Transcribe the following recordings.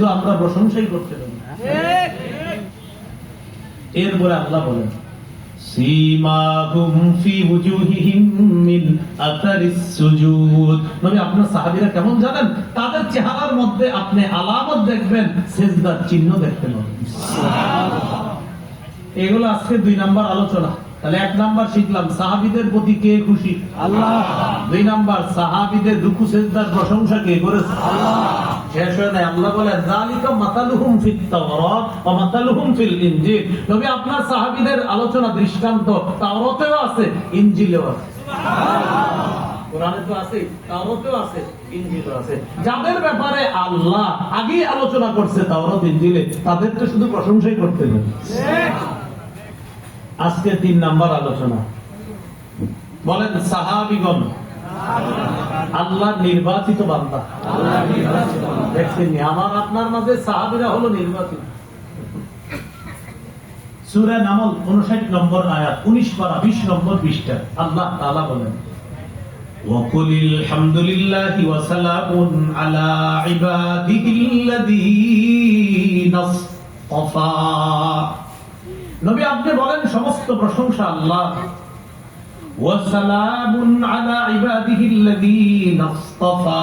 শুধু আমরা প্রশংসাই করতে পারি। এরপরে আল্লাহ বলেন সীমাহুম ফি ওয়াজুহিহিম মিন আতারিস সুজুদ। নবী আপনার সাহাবীরা কেমন জানেন? তাদের চেহারার মধ্যে আপনি আলামত দেখবেন, সিজদার চিহ্ন দেখতে পাবেন। সুবহানাল্লাহ। এগুলো আজকে 2 নাম্বার আলোচনা। তাহলে 1 নাম্বার শিখলাম সাহাবীদের প্রতি কে খুশি? আল্লাহ। 2 নাম্বার সাহাবীদের রুকু সিজদার প্রশংসা কে করেছে? আল্লাহ। শেষ হয় না, আল্লাহ বলে যালিকা মাতালুহুম ফিত তাওরাত ওয়া মাতালুহুম ফিল ইনজিল। তবে আপনার সাহাবীদের আলোচনা দৃষ্টান্ত তাওরাতেও আছে, ইনজিলেও আছে। সুবহানাল্লাহ। কোরআনে তো আছে, তাওরাতেও আছে, ইনজিলেও আছে। যাদের ব্যাপারে আল্লাহ আগে আলোচনা করছে তাওরাত ইনজিলে, তাদেরকে শুধু প্রশংসাই করতে হবে। ঠিক। আজকে 3 নাম্বার আলোচনা। বলেন সাহাবীগণ আল্লাহ নির্বাচিত বান্দা। দেখছেন আমার আপনার মাঝে সাহাবীরা হলো নির্বাচিত। সূরা নামল 59 নম্বর আয়াত, 19 পারা 20 নম্বর পৃষ্ঠা। আল্লাহ তাআলা বলেন ওয়াকুলিল হামদুলিল্লাহি ওয়া সালামুন আলা ইবাদিহিল্লাযীনা ইসতাফা। নবী আপনি বলেন সমস্ত প্রশংসা আল্লাহ। ওয়া সালামুন আলা ইবাদিহিল্লাযীনা ইসতাফা।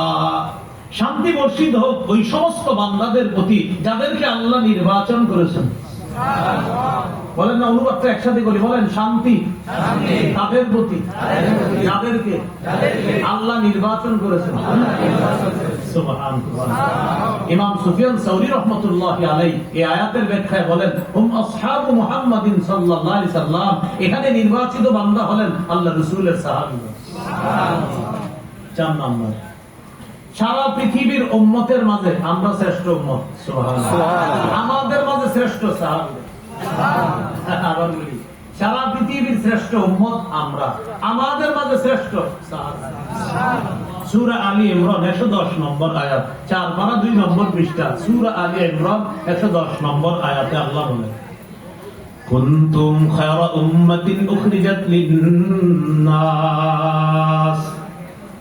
শান্তি বর্ষিত হোক ওই সমস্ত বান্দাদের প্রতি যাদেরকে আল্লাহ নির্বাচন করেছেন। সুবহানাল্লাহ। বলেন না, অনুবাদটা একসাথে করি, বলেন শান্তি তাদের প্রতি যাদেরকে আল্লাহ নির্বাচন করেছেন। সুবহানাল্লাহ। ইমাম সুফিয়ান সাউরি রাহমাতুল্লাহি আলাইহি এই আয়াতের ব্যাখ্যায় বলেন হুম আসহাবু মুহাম্মাদিন সাল্লাল্লাহু আলাইহি সাল্লাম। এখানে নির্বাচিত বান্দা হলেন আল্লাহ রাসূলের সাহাবীরা। সুবহানাল্লাহ। 4 নাম্বার, সারা পৃথিবীর উম্মতের মাঝে আমরা শ্রেষ্ঠ উম্মত। সুবহানাল্লাহ। আমাদের মাঝে শ্রেষ্ঠ সাহাবী। আবার বলি, সারা পৃথিবীর শ্রেষ্ঠ উম্মত আমরা, আমাদের মাঝে শ্রেষ্ঠ সাহাবী। সূরা আলী ইমরান 110 নম্বর আয়াত, 4 পারা 2 নম্বর পৃষ্ঠা। সূরা আলী ইমরান 110 নম্বর আয়াতে আল্লাহ বলেন কুনতুম খায়রা উম্মাতিন উখরিজাত লিন-নাস।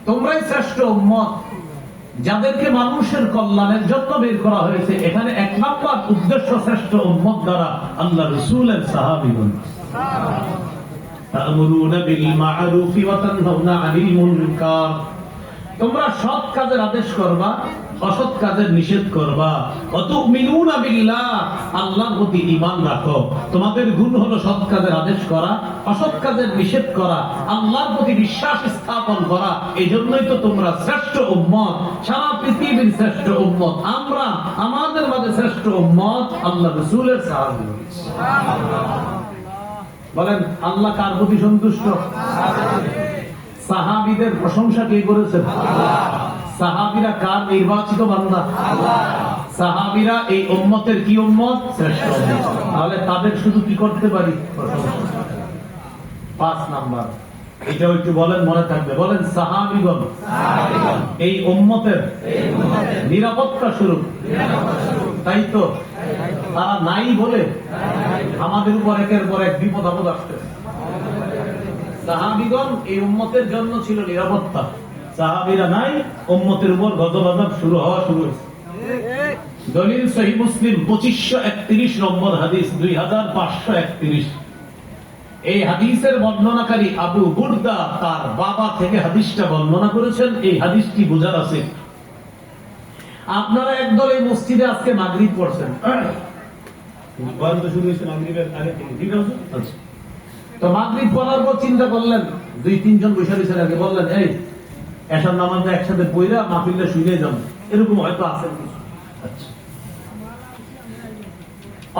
তোমরাই শ্রেষ্ঠ উম্মত যাদেরকে মানুষের কল্যাণের জন্য বের করা হয়েছে। এখানে 1 নম্বর উদ্দেশ্য শ্রেষ্ঠ উম্মত দ্বারা আল্লাহ রাসূলের সাহাবীগণ। তা'মুরুনা বিল মা'রুফি ওয়া তানহাউনা আনিল মুনকার। তোমরা সৎ কাজের আদেশ করবা, অসৎ কাজের নিষেধ করবা। ওয়া তু'মিনুনা বিল্লাহ। আল্লাহর প্রতি ঈমান রাখো। তোমাদের গুণ হলো সৎ কাজের আদেশ করা, অসৎ কাজের নিষেধ করা, আল্লাহর প্রতি বিশ্বাস স্থাপন করা। এইজন্যই তো তোমরা শ্রেষ্ঠ উম্মত, সারা পৃথিবীর শ্রেষ্ঠ উম্মত আমরা, আমাদের মাঝে শ্রেষ্ঠ উম্মত আল্লাহ রাসূলের সাহাবী। সুবহানাল্লাহ। বলেন আল্লাহ কার প্রতি সন্তুষ্ট? সাহাবীদের প্রশংসা কে করেছেন? আল্লাহ। সাহাবীরা কার নির্বাচিত বান্দা? আল্লাহ। সাহাবীরা এই উম্মতের কি উম্মত? শ্রেষ্ঠ উম্মত। তাহলে তাদের শুধু কি করতে পারি? প্রশংসা। 5 নাম্বার, এটাও একটু বলেন, মনে থাকবে। বলেন সাহাবীগণ এই উম্মতের নিরাপত্তা স্বরূপ। তাই তো তারা নাই বলে আমাদের উপর একের পর এক বিপদ আপদ আসছে। সাহাবীগণ এই উম্মতের জন্য ছিল নিরাপত্তা। সাহাবীরা নাই, উম্মতের উপর গজব আযাব শুরু হয়েছে। দলিল সহিহ মুসলিম 2531 নম্বর হাদিস, 2531। এই হাদিসের বর্ণনাকারী আবু বুরদা তার বাবা থেকে হাদিসটা বর্ণনা করেছেন। এই হাদিসটি বোঝার আছে। আপনারা একদল এই মসজিদে আজকে মাগরিব পড়ছেন। বন্ধ শুরু হয়েছে মাগরিবের আগে থেকে, ঠিক আছে? আচ্ছা, তো মাগরিব পড়ার পর চিন্তা করলেন, 2-3 জন বসে রয়েছেন আগে, বললেন এই এশার নামাজটা একসাথে পড়া মাহফিলটা শুনে যান। এরকম হয়তো আছেন কিছু। আচ্ছা,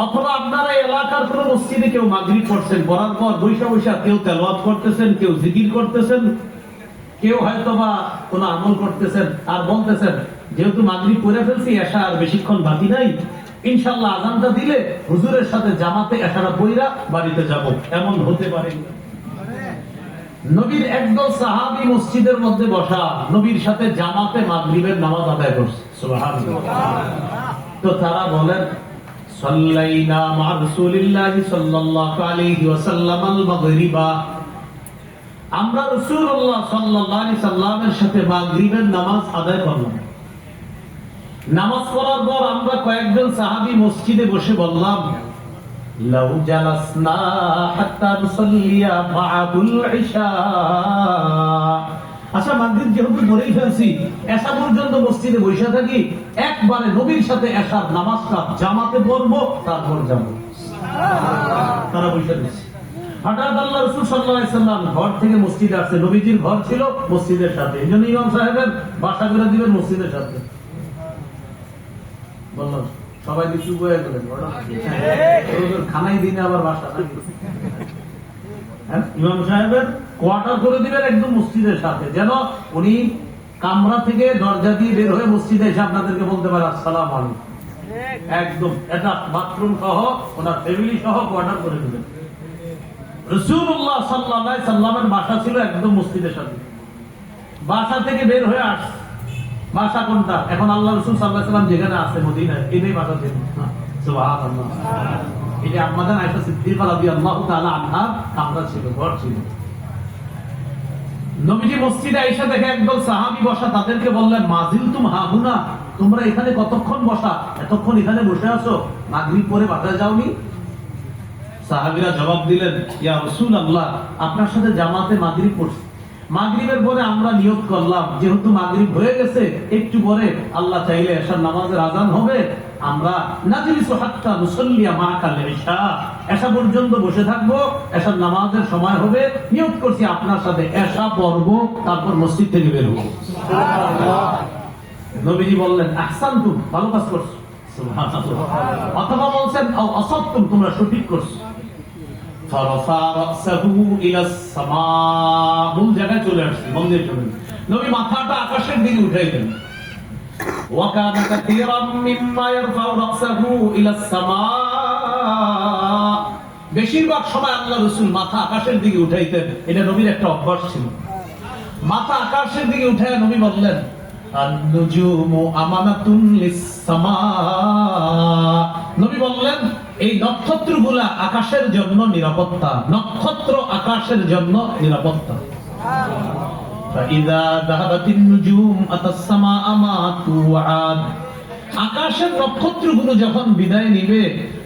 অথবা আপনারা এলাকার কোন মসজিদে কেউ মাগরিব পড়ছেন, পড়ার পর বৈশা বৈশা কেউ তেলাওয়াত করতেছেন, কেউ জিকির করতেছেন, কেউ হয়তো বা কোন আমল করতেছেন, আর বলতেছেন যেহেতু মাগরিব পড়ে ফেলছি, এশা আর বেশিক্ষণ বাকি নাই, ইনশাআল্লাহ আযানটা দিলে হুজুরের সাথে জামাতে এশারা পড়া বাড়িতে যাব। এমন হতে পারে। নবীর একদল সাহাবী মসজিদের মধ্যে বসা, নবীর সাথে জামাতে মাগরিবের নামাজ আদায় করছে। সুবহানাল্লাহ। তো তারা বলেন সাল্লাইনা মা রাসূলিল্লাহি সাল্লাল্লাহু আলাইহি ওয়াসাল্লাম আল মাগরিবা। আমরা রাসূলুল্লাহ সাল্লাল্লাহু আলাইহি সাল্লামের সাথে মাগরিবের নামাজ আদায় করলাম। নামাজ পড়ার পর আমরা কয়েকজন সাহাবী মসজিদে বসে বললাম, লাউ জালাসনা হাত্তা নুসাল্লিয়া মা'আহুল ইশা। আচ্ছা, মাগরিব যেহেতু পড়েই ফেলছি, এশা পর্যন্ত মসজিদে বসে থাকি, একবারে নবীর সাথে এশার নামাজটা জামাতে পড়বো, তারপর যাব। তারা বসে রয়েছে। হঠাৎ আল্লাহ রাসূল সাল্লাল্লাহু আলাইহি ওয়াসাল্লাম ঘর থেকে মসজিদে আসছে। নবীজির ঘর ছিল মসজিদের সাথে, এইজন্য ইমাম সাহেবের বাসা করে দিবেন মসজিদের সাথে। বললাম সবাই কিছু বয়ে গেলেন, খানাই দিনে আবার বাসা নাকি? ইমাম সাহেবের কোয়ার্টার করে দিবেন একদম মসজিদের সাথে, যেন উনি কামরা থেকে দরজা দিয়ে বের হয়ে মসজিদে এসে আপনাদেরকে বলতে পারে আসসালামু আলাইকুম। একদম এটা বাথরুম সহ ওনার ফ্যামিলি সহ কোয়ার্টার করে দিবেন। রাসূলুল্লাহ সাল্লাল্লাহু আলাইহি সাল্লামের বাসা ছিল একদম মসজিদের সাথে। বাসা থেকে বের হয়ে আসছে। বাসা কোনটা? এখন আল্লাহ রাসূল সাল্লাল্লাহু আলাইহি সাল্লাম যেখানে আছে মদিনায়, এটাই বাসা ছিল। সুবহানাল্লাহ। এটা আম্মাজান আয়েশা সিদ্দিকা রাদিয়াল্লাহু তাআলা আনহা কামরা ছিল, ঘর ছিল। নবীজি মসজিদে আয়েশা দেখে একদল সাহাবী বসা, তাদেরকে বললেন, মাজিলতুম হাহুনা, তোমরা এখানে কতক্ষণ বসা? এতক্ষণ এখানে বসে আছো, মাগরিব পরে বাসায় যাওনি? সাহাবীরা জবাব দিলেন, ইয়া রাসূলুল্লাহ, আপনার সাথে জামাতে মাগরিব পড়ছি। মাগরিবের পরে আমরা নিয়ত করলাম, যেহেতু মাগরিব হয়ে গেছে, একটু পরে আল্লাহ চাইলে এশার নামাজের আযান হবে, আমরা নাজলিসু হাত্তা নুসাল্লিয়া মা'আকাল ইশা, এশা পর্যন্ত বসে থাকবো, এশার নামাজের সময় হবে, নিয়ত করছি আপনার সাথে এশা পড়বো, তারপর মসজিদ থেকে বের হবো। সুবহানাল্লাহ। নবীজি বললেন, আহসানতুম, ভালো কাজ করছো। সুবহানাল্লাহ। অথবা বলছেন, আও আসাবতুম, তোমরা সঠিক করছো। ফারাফা রাসাহু ইলাস সামা, মূল জায়গায় চলে আসছে, মন্দিরে চলে আসছে। নবী মাথাটা আকাশের দিকে উঠাইতেন। ওয়া কানা কাসীরাম মিম্মা ইয়ারফাউ রাসাহু ইলাস সামা, বেশিরভাগ সময় আল্লাহ রাসূল মাথা আকাশের দিকে উঠাইতেন, এটা নবীর একটা অভ্যাস ছিল। মাথা আকাশের দিকে উঠায় নবী বললেন, আন-নুজুমু আমানাতুন লিস-সামা, নবী বললেন, এই নক্ষত্রগুলা আকাশের জন্য নিরাপত্তা, নক্ষত্র আকাশের জন্য নিরাপত্তা। ফাইযা যাহাবাতিন নুজুম আতাস-সামাআ মা তুআদ, আকাশের নক্ষত্রগুলো যখন বিদায় নিবে,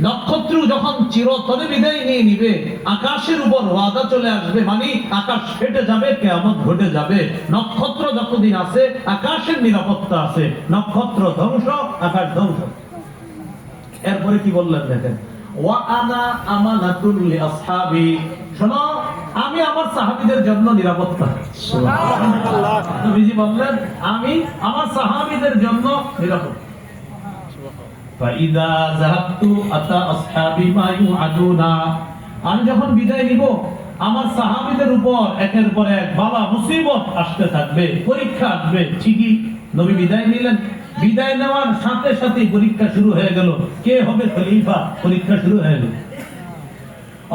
নক্ষত্র যখন চিরতরে বিদায় নিয়ে নিবে, আকাশের উপর ওয়াদা চলে আসবে, মানে আকাশ ফেটে যাবে, কিয়ামত ঘটে যাবে। নক্ষত্র যতদিন আছে আকাশের নিরাপত্তা আছে, নক্ষত্র ধ্বংস, আকাশ ধ্বংস। এরপরে কি বললেন দেখেন, ওয়া আনা আমানাতুল লিআসহাবি, শোনো, আমি আমার সাহাবীদের জন্য নিরাপত্তা। সুবহানাল্লাহ। নবীজি বললেন, আমি আমার সাহাবীদের জন্য নিরাপত্তা। ফাইদা যাহাবতু আতা আসহাবি মা ইউআদুনা, আমি যখন বিদায় নিব, আমার সাহাবীদের উপর একের পর এক বালা মুসিবত আসতে থাকবে, পরীক্ষা আসবে। ঠিকই নবী বিদায় নিলেন। বিদায় নেওয়ার সাথে সাথে পরীক্ষা শুরু হয়ে গেল, কে হবে খলিফা, পরীক্ষা শুরু হয়ে গেল।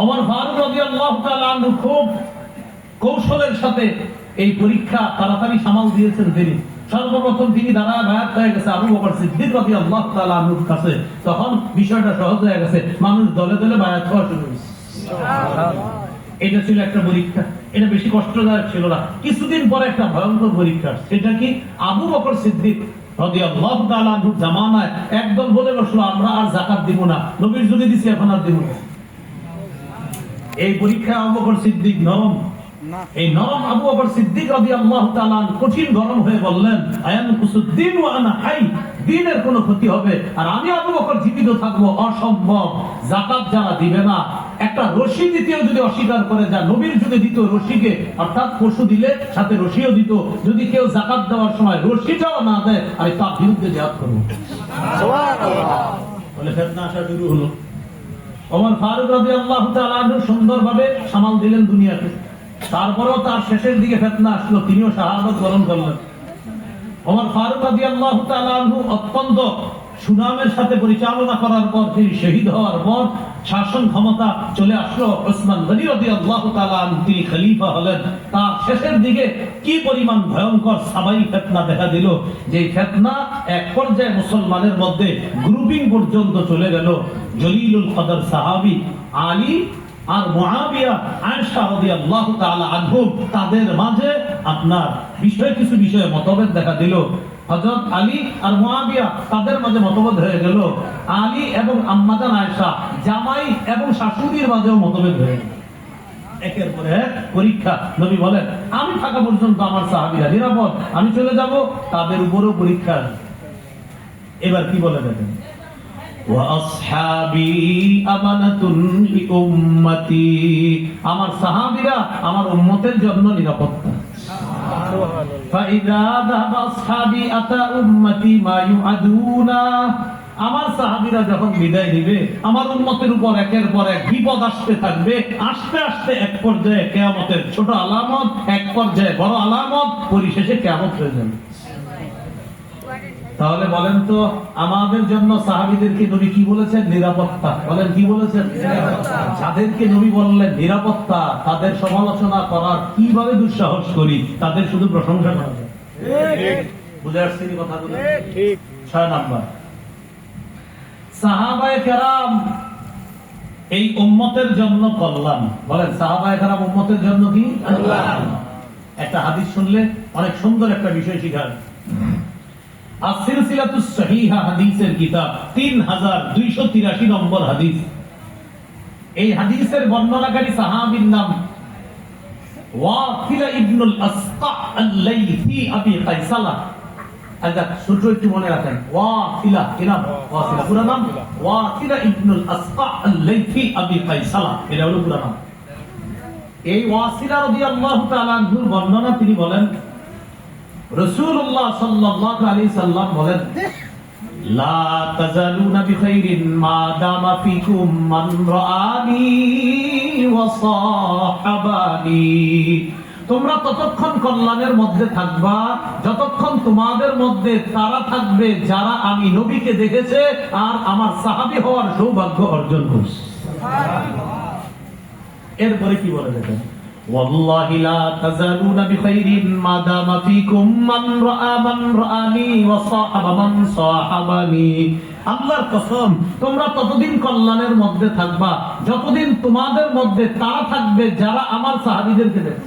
ওমর ফারুক রাদিয়াল্লাহু তাআলা আনহু খুব কৌশলের সাথে এই পরীক্ষা তাড়াতাড়ি সামাল দিয়েছেন তিনি। সর্বপ্রথম তিনি দাঁড়ায় বায়াত হয়ে গেছে আবু বকর সিদ্দিক রাদিয়াল্লাহু তাআলা আনহুর কাছে, তখন বিষয়টা সহজ হয়ে গেছে, মানুষ দলে দলে বায়াত হওয়া শুরু হয়েছে। এটা ছিল একটা পরীক্ষা, এটা বেশি কষ্টদায়ক ছিল না। কিছুদিন পরে একটা ভয়ঙ্কর পরীক্ষা, সেটা কি, আবু বকর সিদ্দিক রাদিয়াল্লাহু তাআলা আনহুর জামানায় একদল বলে বসলো, আমরা আর যাকাত দিব না, নবীর যুগে দিছি এখন আর দিব না। এই পরীক্ষা আবু বকর সিদ্দিক নরম, এই নরম আবু বকর সিদ্দিক রাদিয়াল্লাহু তাআলা কঠিন গরম হয়ে বললেন, আয়ান কুসুদ্দিন ওয়া আনা হাই, দ্বীনের কোনো ক্ষতি হবে আর আমি আবু বকর জীবিত থাকবো, অসম্ভব। যাকাত যারা দিবে না, একটা রশি দিতেও যদি অস্বীকার করে, যা নবীর যুগে দিত রশিকে, অর্থাৎ পশু দিলে সাথে রশিও দিত, যদি কেউ যাকাত দেওয়ার সময় রশিটাও না দেয়, আমি তার বিরুদ্ধে জিহাদ করব। সুবহানাল্লাহ। বলে ফিতনা আসা শুরু হলো। ওমর ফারুক রাদিয়াল্লাহু তাআলা আনহু সুন্দরভাবে সামাল দিলেন দুনিয়াকে। তারপরেও তার শেষের দিকে ফিতনা আসলো, তিনিও শাহাদাত বরণ করলেন। ওমর ফারুক রাদিয়াল্লাহু তাআলা আনহু অত্যন্ত সুনামের সাথে পরিচালনা করার পর, তিনি শহীদ হওয়ার পর শাসন ক্ষমতা চলে আসলো ওসমান গনি রাদিয়াল্লাহু তাআলা আনহু, তিনি খলিফা হলেন। তার শেষের দিকে কি পরিমাণ ভয়ঙ্কর সাবাই ফিতনা দেখা দিল, যে ফিতনা এক পর্যায়ে মুসলমানের মধ্যে গ্রুপিং পর্যন্ত চলে গেল। জলিলুল কদর সাহাবী আলী আর মুআবিয়া, আয়েশা রাদিয়াল্লাহু তাআলা আনহুম, তাদের মাঝে আপনার কিছু বিষয়ে মতভেদ দেখা দিল। হযরত আলী আর মুয়াবিয়া তাদের মাঝে মতভেদ হয়ে গেল। আলী এবং আম্মা জান আয়েশা জামাই এবং শাশুড়ির মাঝেও মতভেদ হয়ে গেল। একের পরে এক পরীক্ষা। নবী বলেন, আমি থাকা পর্যন্ত আমার সাহাবীরা নিরাপদ, আমি চলে যাব তাদের উপরও পরীক্ষা। এবার কি বলে দেখেন, ওয়া আসহাবী আমানাতুন লি উম্মতি, আমার সাহাবীরা আমার উম্মতের জন্য নিরাপত্তা। ফাইদা যাহাবা আসহাবী আতা উম্মতি মা ইউআদুনা, আমার সাহাবীরা যখন বিদায় দিবে আমার উম্মতের উপর একের পর এক বিপদ আসতে থাকবে। আস্তে আস্তে এক পর্যায়ে কিয়ামতের ছোট আলামত, এক পর্যায়ে বড় আলামত, পরিশেষে কিয়ামত হয়ে যাবে। তাহলে বলেন তো, আমাদের জন্য সাহাবীদেরকে নবী কি বলেছেন? নিরাপত্তা। বলেন কি বলেছেন? যাদেরকে নবী বললেন নিরাপত্তা, তাদের সমালোচনা করার কিভাবে দুঃসাহস করি? তাদের শুধু প্রশংসা করা যায়। বুঝে আসছে কি কথাগুলো? ঠিক। 6 নাম্বার, সাহাবায়ে কেরাম এই উম্মতের জন্য কল্যাণ। বলেন সাহাবায়ে কেরাম উম্মতের জন্য কি? কল্যাণ। একটা হাদিস শুনলে অনেক সুন্দর একটা বিষয় শিখার। as-silsilatus sahiha হাদিসের কিতাব 3283 নম্বর হাদিস। এই হাদিসের বর্ণনাকারী সাহাবীর নাম ওয়াসিলা ইবনুল আসকা আল-লাইথি আবি কাইসালা। আচ্ছা ছোট একটু মনে রাখেন, ওয়াসিলা কি নাম? ওয়াসিলা পুরো নাম ওয়াসিলা ইবনুল আসকা আল-লাইথি আবি কাইসালা, এটা হলো পুরো নাম। এই ওয়াসিলা রাদিয়াল্লাহু তাআলা আনহুর বর্ণনা, তিনি বলেন রাসূলুল্লাহ সাল্লাল্লাহু আলাইহি সাল্লাম বলেন, লা তাজালুনা বিখাইরিন মা দামা ফিকুম মান রাআনি ওয়া সাহাবানি, তোমরা ততক্ষণ কল্যাণের মধ্যে থাকবা যতক্ষণ তোমাদের মধ্যে তারা থাকবে যারা আমি নবীকে দেখেছে আর আমার সাহাবী হওয়ার সৌভাগ্য অর্জন করছে। এরপরে কি বলে দেখেন, والله لا تزالون بخير ما دام فيكم من رأى من رآني وصاحب من صاحبني, আল্লাহর কসম তোমরা ততদিন কল্যাণের মধ্যে থাকবা যতদিন তোমাদের মধ্যে তারা থাকবে যারা আমার সাহাবীদেরকে দেখে।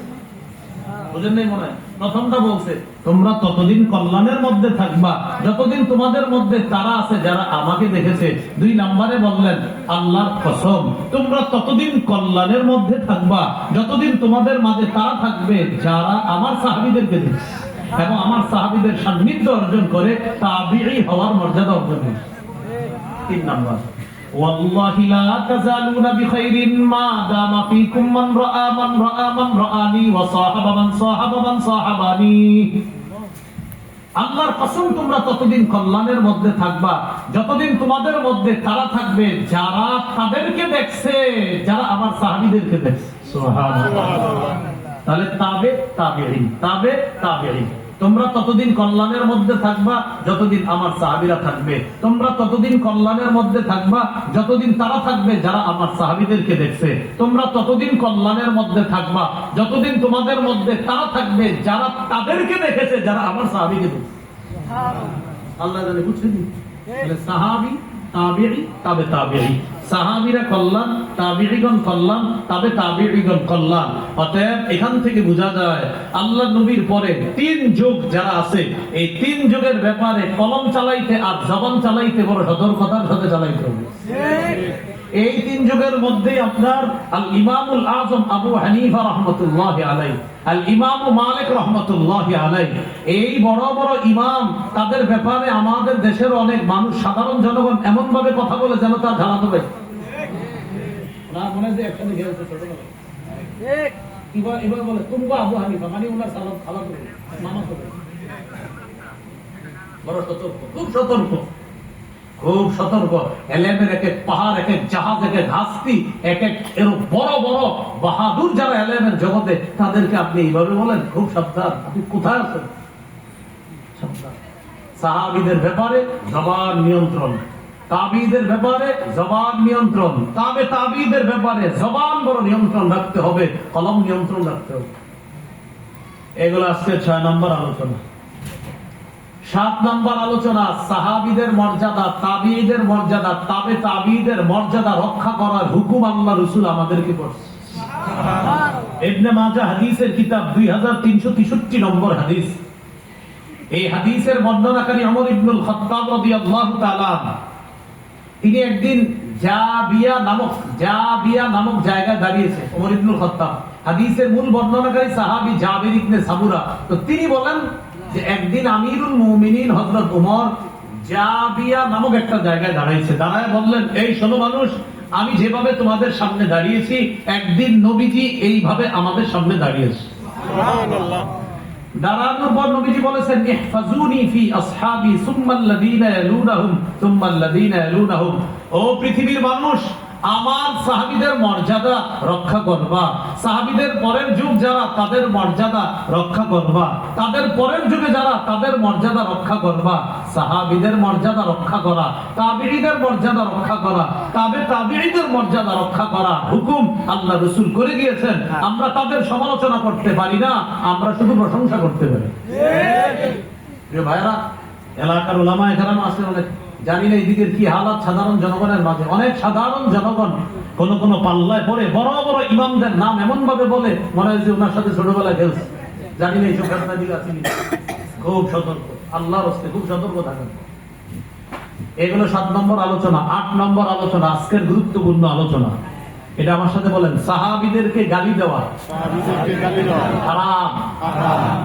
বুঝেন নাই মনে হয়? প্রথমটা বলছে তোমরা ততদিন কল্যাণের মধ্যে থাকবা যতদিন তোমাদের মধ্যে তারা আছে যারা আমাকে দেখেছে। 2 নম্বরে বললেন আল্লাহর কসম তোমরা ততদিন কল্যাণের মধ্যে থাকবা যতদিন তোমাদের মাঝে তারা থাকবে যারা আমার সাহাবীদেরকে দেখেছে এবং আমার সাহাবীদের সান্নিধ্য অর্জন করে তাবিঈ হওয়ার মর্যাদা অর্জন করে। 3 নম্বর, والله لا تزالون بخير ما دام فيكم من رأى من رأى من رآني وصاحب من صاحب من صاحبني, আল্লাহর কসম তোমরা ততদিন কল্যাণের মধ্যে থাকবা যতদিন তোমাদের মধ্যে তারা থাকবে যারা তাদেরকে দেখছে যারা আমার সাহাবীদেরকে দেখছে। সুবহানাল্লাহ। তাহলে তাবে তাবিঈন, তাবে তাবিঈন, তোমরা ততদিন কল্যাণের মধ্যে থাকবা যতদিন আমার সাহাবীরা থাকবে, তোমরা ততদিন কল্যাণের মধ্যে থাকবা যতদিন তারা থাকবে যারা আমার সাহাবীদেরকে দেখছে, তোমরা ততদিন কল্যাণের মধ্যে থাকবা যতদিন তোমাদের মধ্যে তারা থাকবে যারা তাদেরকে দেখেছে যারা আমার সাহাবীকে দেখছে। আল্লাহ জানে, বুঝছেন? তাহলে সাহাবী, তাবিঈ, তাবে তাবিঈ, সাহাবীরা কল্যাণ, তাবিঈগণ কল্যাণ, তাবে তাবিঈগণ কল্যাণ। অতএব এখান থেকে বোঝা যায় আল্লাহ নবীর পরে 3 যুগ যারা আছে এই 3 যুগের ব্যাপারে কলম চালাইতে আর জবান চালাইতে বড় সতর্কতার সাথে চালাইতে হবে। এই 3 যুগের মধ্যে আপনার আল ইমামুল আযম আবু হানিফা রাহমাতুল্লাহি আলাইহি, আল ইমাম মালিক রাহমাতুল্লাহি আলাইহি, এই বড় বড় ইমাম, তাদের ব্যাপারে আমাদের দেশের অনেক মানুষ, সাধারণ জনগণ এমন ভাবে কথা বলে যেন তার ঝালা দেবে না। মনে যে একসাথে গেছে ছোটবেলা ঠিক এবার বলে তুমি আবু হানিফা মানে ওনার সালাম খালা করে মামা করে। বড় সতর্ক, খুব সতর্ক, খুব সতর্ক। এলেমের এক এক পাহাড়, এক এক জাহাজ, এক এক হাস্তি, এক এক বড় বড় বাহাদুর যারা এলেমের জগতে, তাদেরকে আপনি এইভাবে বলেন খুব সাবধান, আপনি কোথায় আছেন? সাহাবীদের ব্যাপারে জবান নিয়ন্ত্রণ, তাবিঈদের ব্যাপারে জবান নিয়ন্ত্রণ, তাবে তাবিঈদের ব্যাপারে জবান বড় নিয়ন্ত্রণ রাখতে হবে, কলম নিয়ন্ত্রণ রাখতে হবে। এগুলো আজকে 6 নম্বর আলোচনা। 7 নম্বর আলোচনা, সাহাবীদের মর্যাদা, তাবিঈদের মর্যাদা, তাবে তাবিঈদের মর্যাদা রক্ষা করার হুকুম আল্লাহ রাসূল আমাদেরকে করছে। ইবনে মাজাহ হাদিসের কিতাব 2363 নম্বর হাদিস। এই হাদিসের বর্ণনাকারী ওমর ইবনুল খাত্তাব রাদিয়াল্লাহু তাআলা, তিনি একদিন জাবিয়া নামক জায়গায় দাঁড়িয়েছে। ওমর ইবনুল খাত্তাব হাদিসের মূল বর্ণনাকারী সাহাবী জাবির ইবনে সামুরা। তো তিনি বলেন যে একদিন আমিরুল মুমিনিন হযরত ওমর জাবিয়া নামক একটা জায়গায় দাঁড়াইছে। দাঁড়ায় বললেন, এই শোনো মানুষ, আমি যেভাবে তোমাদের সামনে দাঁড়িয়েছি, একদিন নবীজি এইভাবে আমাদের সামনে দাঁড়িয়েছে। সুবহানাল্লাহ। দাঁড়ানোর পর নবীজি বলেছেন, ইহফাজুনি ফি আসহাবি সুম্মাল্লাযীনা ইয়ালুনাহুম সুম্মাল্লাযীনা ইয়ালুনাহুম। ও পৃথিবীর মানুষ, আমার সাহাবীদের মর্যাদা রক্ষা করবা, সাহাবীদের পরের যুগ যারা তাদের মর্যাদা রক্ষা করবা, তাদের পরের যুগে যারা তাদের মর্যাদা রক্ষা করবা। সাহাবীদের মর্যাদা রক্ষা করা, তাবিঈদের মর্যাদা রক্ষা করা, তাবিঈদের মর্যাদা রক্ষা করা হুকুম আল্লাহ রাসূল করে গিয়েছেন। আমরা তাদের সমালোচনা করতে পারি না, আমরা শুধু প্রশংসা করতে পারি। প্রিয় ভাইরা, এলাকার উলামায়ে কেরাম আছেন অনেক, জানি না এদিকের কি হালাত সাধারণ জনগণের মাঝে। অনেক সাধারণ জনগণ কোন পাল্লায় পড়ে বড় বড় ইমামদের নাম এমন ভাবে বলে মনে হয় যে ওনার সাথে ছোটবেলায় খেলছে। জানি না এইসব ঘটনা দিকে আছে। খুব সতর্ক, আল্লাহর হস্তে খুব সতর্ক থাকেন। এগুলো 7 নম্বর আলোচনা। 8 নম্বর আলোচনা, আজকের গুরুত্বপূর্ণ আলোচনা। এটা আমার সাথে বলেন, সাহাবীদেরকে গালি দেওয়া হারাম।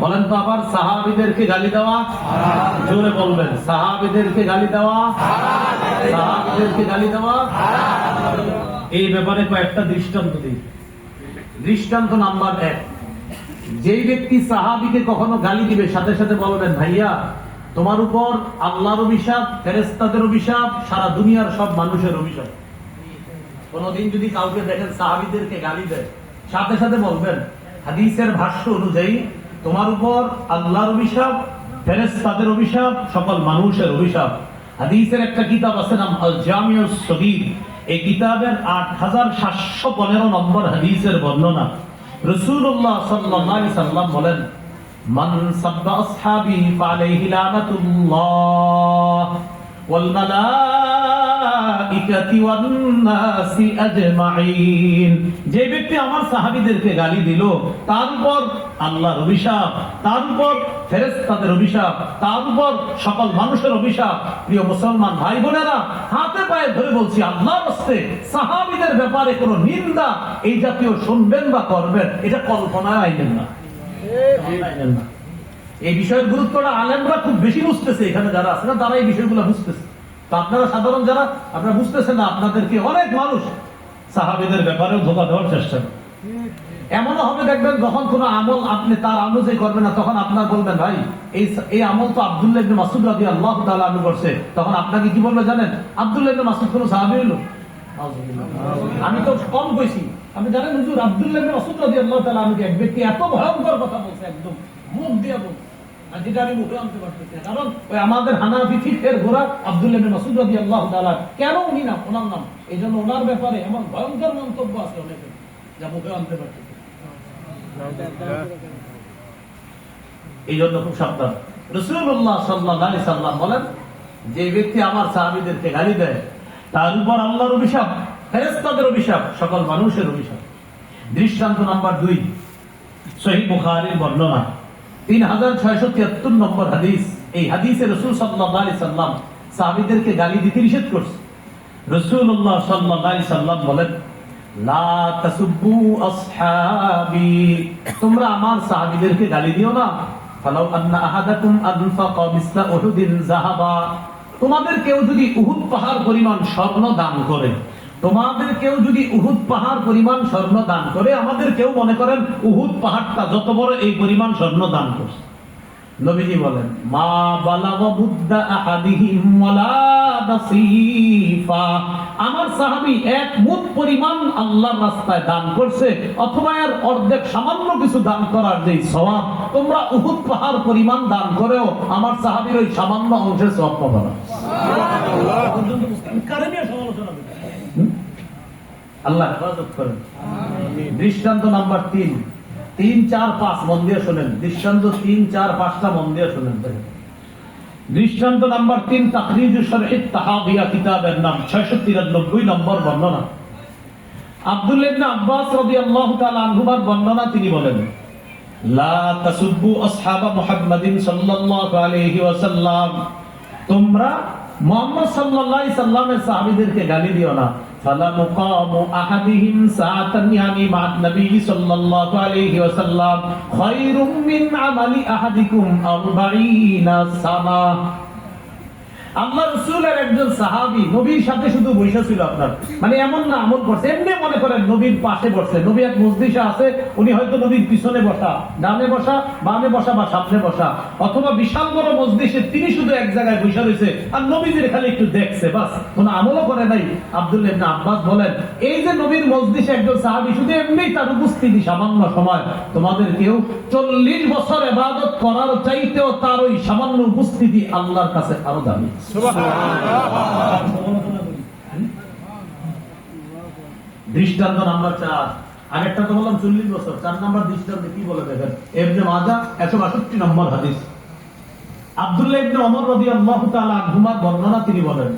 বলেন তো আবার, সাহাবীদেরকে গালি দেওয়া হারাম। জোরে বলবেন, সাহাবীদেরকে গালি দেওয়া হারাম। সাহাবীদেরকে গালি দেওয়া হারাম। এই ব্যাপারে কয়েকটা দৃষ্টান্ত দিই। দৃষ্টান্ত নাম্বার 1, যেই ব্যক্তি সাহাবীকে কখনো গালি দিবে, সাথে সাথে বলবেন, ভাইয়া তোমার উপর আল্লাহর অভিশাপ, ফেরেশতাদের অভিশাপ, সারা দুনিয়ার সব মানুষের অভিশাপ। কোনদিন যদি কাউকে দেখেন সাহাবীদেরকে গালি দেয়, সাথে সাথে বলবেন, হাদিসের ভাষ্য অনুযায়ী তোমার উপর আল্লাহর অভিশাপ, ফেরেশতাদের অভিশাপ, সকল মানুষের অভিশাপ। হাদিসের একটা কিতাব আছে নাম আল জামিউস সগীর। এই কিতাবের 8715 নম্বর হাদিসের বর্ণনা। রাসূলুল্লাহ সাল্লাল্লাহু আলাইহি সাল্লাম বলেন, মান সাব্বা আসহাবি ফালাইহি লানাতুল্লাহ ওয়াল মালাইকাতি ওয়ান নাসি আজমাইন। যে ব্যক্তি আমার সাহাবীদেরকে গালি দিল, তার উপর আল্লাহর অভিশাপ, তার উপর ফেরেশতাদের অভিশাপ, তার উপর সকল মানুষের অভিশাপ। প্রিয় মুসলমান ভাই বোনেরা, হাতে পায়ে ধরে বলছি, আল্লাহর হস্তে সাহাবীদের ব্যাপারে কোনো নিন্দা এই জাতীয় শুনবেন বা করবেন, এটা কল্পনায় আইনেন না। এই বিষয়ের গুরুত্বটা আলেমরা খুব বেশি বুঝতেছে, এখানে যারা আছে না তারা এই বিষয়গুলো বুঝতেছে। তো আপনারা সাধারণ যারা, আপনারা বুঝতেছেন না, আপনাদেরকে অনেক মানুষ সাহাবীদের ব্যাপারেও ধোঁকা দেওয়ার চেষ্টা করে। এমনও হবে দেখবেন, যখন কোন আমল আপনি তার অনুযায়ী করবেন না, তখন আপনার বলবেন, ভাই এই আমল তো আব্দুল্লাহ ইবনে মাসউদ রাদিয়াল্লাহু তাআলা আনহু করছে। তখন আপনাকে কি বলবে জানেন? আব্দুল্লাহ ইবনে মাসউদ কোন সাহাবী হলো? আমি তো কম কইছি। আপনি জানেন হুজুর, আব্দুল্লাহ ইবনে মাসউদ রাদিয়াল্লাহু তাআলা আনহু এক ব্যক্তি এত ভয়ঙ্কর কথা বলছে, একদম মুখ দিয়ে বলছে, আর যেটা আমি মুখে আনতে পারতেছি না। কারণ ওই আমাদের হানাফি ফিকহের গোড়া আব্দুল্লাহ ইবনে মাসউদ রাদিয়াল্লাহু তাআলা, কেন উনি না ওনার নাম, এই জন্য ওনার ব্যাপারে এমন ভয়ঙ্কর মন্তব্য আছে অনেকের, যা মুখে আনতে পারতেছি। এই জন্য খুব সাবধান। রাসূলুল্লাহ সাল্লাল্লাহু আলাইহি সাল্লাম বলেন, যে ব্যক্তি আমার সাহাবীদেরকে গালি দেয়, তার উপর আল্লাহর অভিশাপ, ফেরেশতাদের অভিশাপ, সকল মানুষের অভিশাপ। দৃষ্টান্ত নাম্বার 2, সহিহ বুখারীর বর্ণনা 3673 নম্বর হাদিস। এই হাদিসে রাসূল সাল্লাল্লাহু আলাইহি সাল্লাম সাহাবীদেরকে গালি দিতে নিষেধ করছে। রাসূলুল্লাহ সাল্লাল্লাহু আলাইহি সাল্লাম বলেন, লা তাসুব্বু আসহাবি, তোমরা আমার সাহাবীদেরকে গালি দিও না। ফালাউ আন্না আহাদাকুম আনফাকা মিসলা উহুদিন যাহাবা, তোমাদের কেউ যদি উহুদ পাহাড় পরিমাণ স্বর্ণ দান করে, তোমাদের কেউ যদি উহুদ পাহাড় পরিমাণ স্বর্ণ দান করে, আমাদের কেউ মনে করেন উহুদ পাহাড়টা যত বড়, এই পরিমাণ স্বর্ণ দান করছে। নবীজি বলেন, মা বালাগা মুদ্দা আহাদিহিম ওয়ালা নাসিফা, আমার সাহাবী এক মুদ পরিমাণ আল্লাহর রাস্তায় দান করছে, অথবা এর অর্ধেক সামান্য কিছু দান করার যে সওয়াব, তোমরা উহুদ পাহাড় পরিমাণ দান করেও আমার সাহাবীর ওই সামান্য অংশের সওয়াব পাবে না। আল্লাহ হেফাজত করেন। দৃষ্টান্ত নাম্বার 3, 3, 4, 5 মন দিয়ে শোনেন। দৃষ্টান্ত 3, 4, 5টা মন দিয়ে শোনেন। দৃষ্টান্ত নাম্বার 3, তাকরিজুশ শরহিত তাহাবিয়া কিতাবের নাম 693 নম্বর বর্ণনা। আব্দুল্লাহ ইবনে আব্বাস রাদিয়াল্লাহু তাআলা আনহুমার বর্ণনা, তিনি বলেন, লা তাসুব্বু আসহাবা মুহাম্মাদিন সাল্লাল্লাহু আলাইহি ওয়াসাল্লাম, তোমরা মুহাম্মদ সাল্লাল্লাহু আলাইহি সাল্লামের সাহাবীদেরকে গালি দিও না। ফালা মুকামু আহাদিহিম সাআতান ইয়ানি মা'আন নবী সাল্লাল্লাহু আলাইহি ওয়াসাল্লাম খায়রুম মিন আমালি আহাদিকুম 40 সানা। আল্লাহ রাসূলের একজন সাহাবী নবীর সাথে শুধু বসা ছিল, আপনার মানে এমন না আমল করছে, এমনি মনে করেন নবীর পাশে বসছে, নবী এক মজলিসে আছে, উনি হয়তো নবীর পিছনে বসা, ডানে বসা, বামে বসা বা সামনে বসা, অথবা বিশাল বড় মজলিসে তিনি শুধু এক জায়গায় বসা রয়েছে আর নবীজির খালি একটু দেখছে, বাস কোনো আমলও করে নাই। আব্দুল্লাহ ইবনে আব্বাস বলেন, এই যে নবীর মজলিসে একজন সাহাবী শুধু এমনি তার উপস্থিতি সামান্য সময়, তোমাদের কেউ 40 বছর ইবাদত করার চাইতেও তার ওই সামান্য উপস্থিতি আল্লাহর কাছে আরো দামি। দৃষ্টান্ত নাম্বার 4, আরেকটা তো বললাম 40 বছর, 4 নাম্বার দৃষ্টান্ত কি বলে দেখেন, ইবনে মাজাহ 162 নম্বর হাদিস। আব্দুল্লাহ ইবনে ওমর রাদিয়াল্লাহু তাআলা আনহুমা বর্ণনা, তিনি বলেন,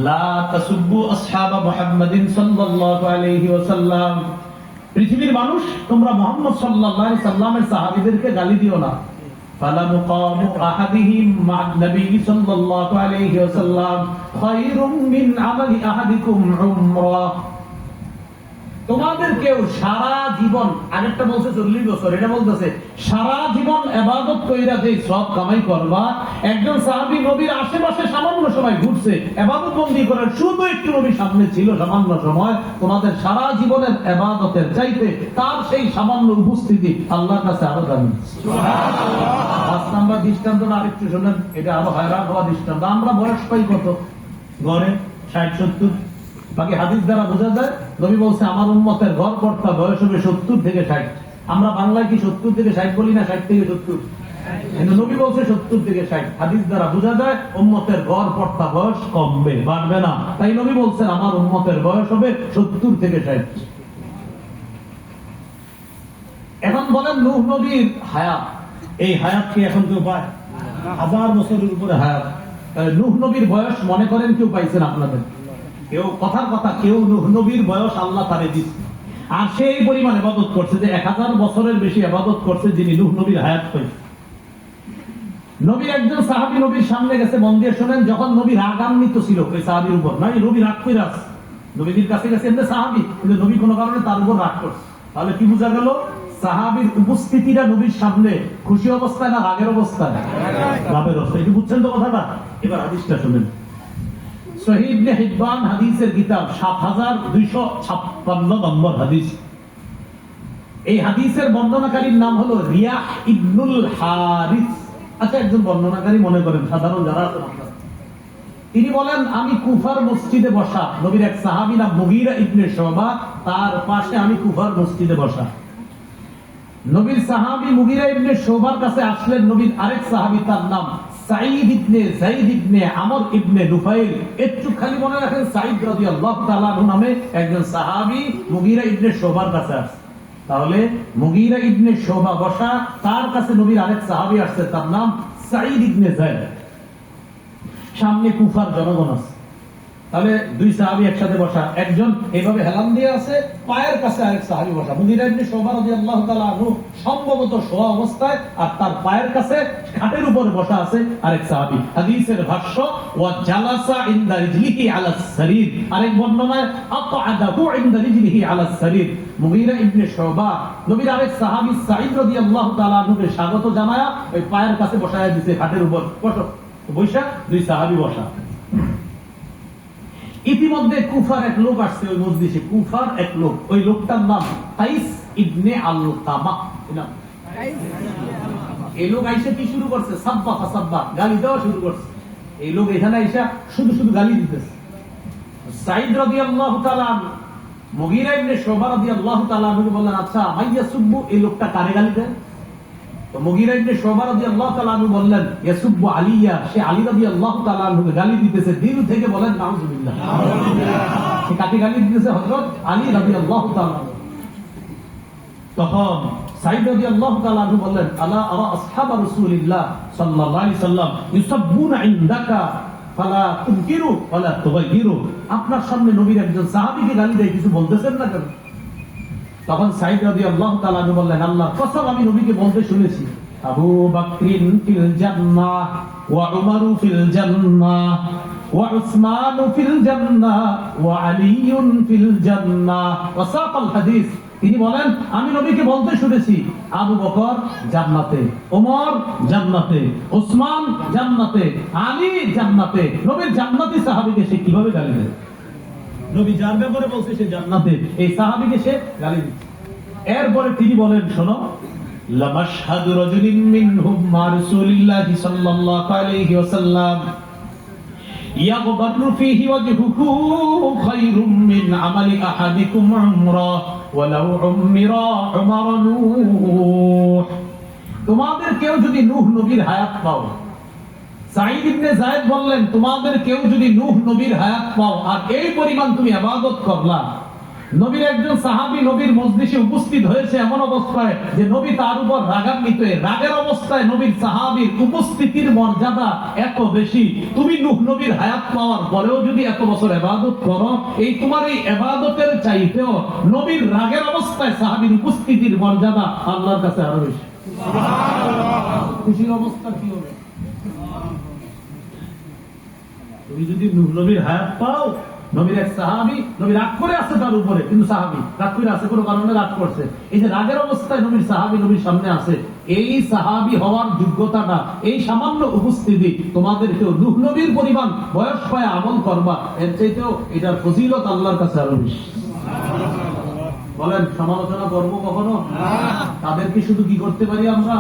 লা তাসুব্বু আসহাবা মুহাম্মাদিন সাল্লাল্লাহু আলাইহি ওয়াসাল্লাম, পৃথিবীর মানুষ তোমরা মুহাম্মদ সাল্লাল্লাহু আলাইহি সাল্লামের সাহাবীদেরকে গালি দিও না। ফালা মুকামু আহাদিহিম মা'আন নবী সাল্লাল্লাহু আলাইহি ওয়াসাল্লাম খায়রুম মিন আমালি আহাদিকুম উমরা, তোমাদের কেউ সারা জীবন, আরেকটা বলছে 40 বছর, এটা বলতেছে সারা জীবন ইবাদত কইরা যে সওয়াব কামাই করবা, একজন সাহাবী নবীর আশেপাশে সামান্য সময় ঘুরছে, ইবাদত বন্দি করে শুধু একটু নবীর সামনে ছিল সামান্য সময়, তোমাদের সারা জীবনের ইবাদতের চাইতে তার সেই সামান্য উপস্থিতি আল্লাহর কাছে আরো দামি। সুবহানাল্লাহ। 5 নাম্বার দৃষ্টান্ত আরেকটু শুনেন, এটা আরো হয়রান হওয়া দৃষ্টান্ত। আমরা বয়স পাই কত, গড়ে 60-70, বাকি হাদিস দ্বারা বোঝা যায় নবী বলছে আমার উম্মতের গড়পড়তা বয়স হবে 70 থেকে 60। আমরা বাংলায় কি 70 থেকে 60 বলি না, 60 থেকে 70, কিন্তু নবী বলছে 70 থেকে 60। হাদিস দ্বারা বোঝা যায় উম্মতের গড়পড়তা বয়স কমবে, বাড়বে না, তাই নবী বলছেন আমার উম্মতের বয়স হবে 70 থেকে 60। এখন বলেন নূহ নবীর হায়াত, এই হায়াত কি এখন কেউ পায়? 1000 বছরের উপরে হায়াত। নূহ নবীর বয়স মনে করেন কেউ পাইছেন আপনাদের? কেউ, কথার কথা, কেউ নূহ নবীর বয়স আল্লাহ তারে দিচ্ছে, আর সেই পরিমাণ ইবাদত করছে যে 1000 বছরের বেশি ইবাদত করছে যিনি নূহ নবীর হায়াত পাইছে। নবীর একজন সাহাবী নবীর সামনে গেছে, মন দিয়ে শুনেন, যখন নবী রাগান্বিত ছিল ওই সাহাবীর উপর, নয় নবী রাগ করে আছে, নবীর কাছে গেছে এমনি সাহাবী, কিন্তু নবী কোনো কারণে তার উপর রাগ করছে। তাহলে কি বোঝা গেল, সাহাবীর উপস্থিতিটা নবীর সামনে খুশি অবস্থায় না রাগের অবস্থায়? রাগের অবস্থায়। এটা বুঝছেন তো কথাটা? এবার হাদিসটা শুনেন, সহিহ ইবনে হিব্বান হাদিসের কিতাব 7256 নম্বর হাদিস। এই হাদিসের বর্ণনাকারীর নাম হলো রিয়াহ ইবনুল হারিস। আচ্ছা, একজন বর্ণনাকারী মনে করেন, সাধারণ যারা আছেন আপনারা, তিনি বলেন আমি কুফার মসজিদে বসা, নবীর এক সাহাবী নাম মুগীরা ইবনে শুবা, তার পাশে আমি কুফার মসজিদে বসা। নবীর সাহাবী মুগীরা ইবনে শুবার কাছে আসলেন নবীর আরেক সাহাবী, তার নাম সাঈদ ইবনে যায়েদ ইবনে আমর ইবনে নুফাইল। একটু খালি মনে রাখেন, সাঈদ রাদিয়াল্লাহু তাআলা আনহু নামে একজন সাহাবী মুগীরা ইবনে শুবার কাছে আসছে। তাহলে মুগীরা ইবনে শুবা বসা, তার কাছে নবীর আরেক সাহাবী আসছে, তার নাম সাঈদ ইবনে যায়েদ। সামনে কুফার জনগণ আছে, তাহলে দুই সাহাবী একসাথে বসা, একজন এইভাবে হেলান দিয়ে আছে, পায়ের কাছে আরেক সাহাবী বসা। মুগীরা ইবনে শুবা রাদিয়াল্লাহু তাআলা আনহু সম্ভবত শোয়া অবস্থায়, আর তার পায়ের কাছে খাটের উপর বসা আছে আরেক সাহাবী। হাদিসের ভাষ্য ওয়া জালাসা ইনদা রিজলিহি আলাস সারির, আরেক বর্ণনায় আতআদাহু ইনদা রিজলিহি আলাস সারির। মুগীরা ইবনে শুবা নবীর আরেক সাহাবী সাঈদ রাদিয়াল্লাহু তাআলা আনহুকে স্বাগত জানায়া ওই পায়ের কাছে বসায়া দিয়েছে, খাটের উপর বসো, বৈশা দুই সাহাবী বসা। ইতিমধ্যে কুফার এক লোক আসছে ওই মজলিসে, কুফার এক লোক, ওই লোকটার নাম কাইস ইবনে আলকামা। এই লোক আইসা কি শুরু করছে, সাব্বা ফাসাব্বা, গালি দেওয়া শুরু করছে। এই লোক এখানে আইসা শুধু শুধু গালি দিতেছে। সাঈদ রাদিয়াল্লাহু তাআলা মুগীরা ইবনে শুবা রাদিয়াল্লাহু তাআলা আনহু বললেন, আচ্ছা মাইয়া সুব্বু, এই লোকটা কারে গালি দেয়? তো মুগীরা ইবনে শুবা রাদিয়াল্লাহু তাআলা আনহু বললেন, ইয়াসুব্বু আলিয়া, সে আলী রাদিয়াল্লাহু তাআলা আনহুকে গালি দিতেছে। দিল থেকে বলেন নাউযুবিল্লাহ। সে কাকে গালি দিতেছে? হযরত আলী রাদিয়াল্লাহু তাআলা। তখন সাঈদ রাদিয়াল্লাহু তাআলা আনহু বললেন, আলা আরা আসহাব রাসূলিল্লাহ সাল্লাল্লাহু আলাইহি সাল্লাম ইউসাব্বুনা ইনদাকা ফালা তুনকিরু ওয়ালা তুগাইরু। আপনার সামনে নবীর একজন সাহাবীকে গালি দেয়, কিছু বলতেছেন না কেন? তখন সাঈদ রাদিয়াল্লাহু তাআলা আনহু বললেন, আল্লাহর কসম, আমি নবীকে বলতে শুনেছি, আবু বকরিন ফিল জান্নাহ ওয়া উমারু ফিল জান্নাহ ওয়া উসমানু ফিল জান্নাহ ওয়া আলীউন ফিল জান্নাহ ওয়া সাকাল হাদিস। তিনি বলেন, আমি নবীকে বলতে শুনেছি, আবু বকর জান্নাতে, ওমর জান্নাতে, ওসমান জান্নাতে, আলী জান্নাতে। নবীর জান্নাতি সাহাবীকে সে কিভাবে গালি দেয়? নবী যার ব্যাপারে বলছে সে জান্নাতে, এই সাহাবীকে সে গালি দিচ্ছে। এরপরে তিনি বলেন, শোনো, লামাশহাদু রাজুলিন মিনহুম মা রাসূলিল্লাহি সাল্লাল্লাহু আলাইহি ওয়াসাল্লাম ইয়াগবারু ফীহি ওয়াজহুহু খায়রুম মিন আমালি আহাদিকুম উমরা ওয়ালাউ উমরা উমর নূহ। তোমাদের কেউ যদি নূহ নবীর হায়াত পাও, সাঈদ ইবনে যায়েদ বললেন, তোমাদের কেউ যদি নূহ নবীর হায়াত পাও আর এই পরিমাণ তুমি ইবাদত করলা, নবীর একজন সাহাবী নবীর মজলিসে উপস্থিত হয়েছে এমন অবস্থায় যে নবী তার উপর রাগান্বিত, রাগের অবস্থায় নবীর সাহাবীর উপস্থিতির মর্যাদা এত বেশি, তুমি নূহ নবীর হায়াত পাওয়ার পরেও যদি এত বছর ইবাদত করো, এই তোমার এই ইবাদতের চাইতেও নবীর রাগের অবস্থায় সাহাবীর উপস্থিতির মর্যাদা আল্লাহর কাছে আরো বেশি। সুবহানাল্লাহ। খুশির অবস্থা কি হবে? তুমি যদি নূহ নবীর হায়াত পাও, নবীর এক সাহাবী, নবী রাগ করে আছে তার উপরে, কিন্তু সাহাবী রাগ করে আছে, কোনো কারণে রাগ করছে, এই যে রাগের অবস্থায় নবীর সাহাবী নবীর সামনে আছে, এই সাহাবী হওয়ার যোগ্যতাটা, এই সামান্য উপস্থিতি, তোমাদের কেউ নূহ নবীর পরিমাণ বয়স পায় আমল করবা, এর চাইতেও এটার ফজিলত আল্লাহর কাছে আরো বেশি। বলেন, সমালোচনা করবো কখনো? তাদেরকে শুধু কি করতে পারি আমরা?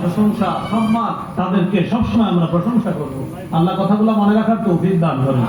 প্রশংসা, সম্মান, তাদেরকে সবসময় আমরা প্রশংসা করবো। আল্লাহ কথাগুলো মনে রাখার তৌফিক দান করেন।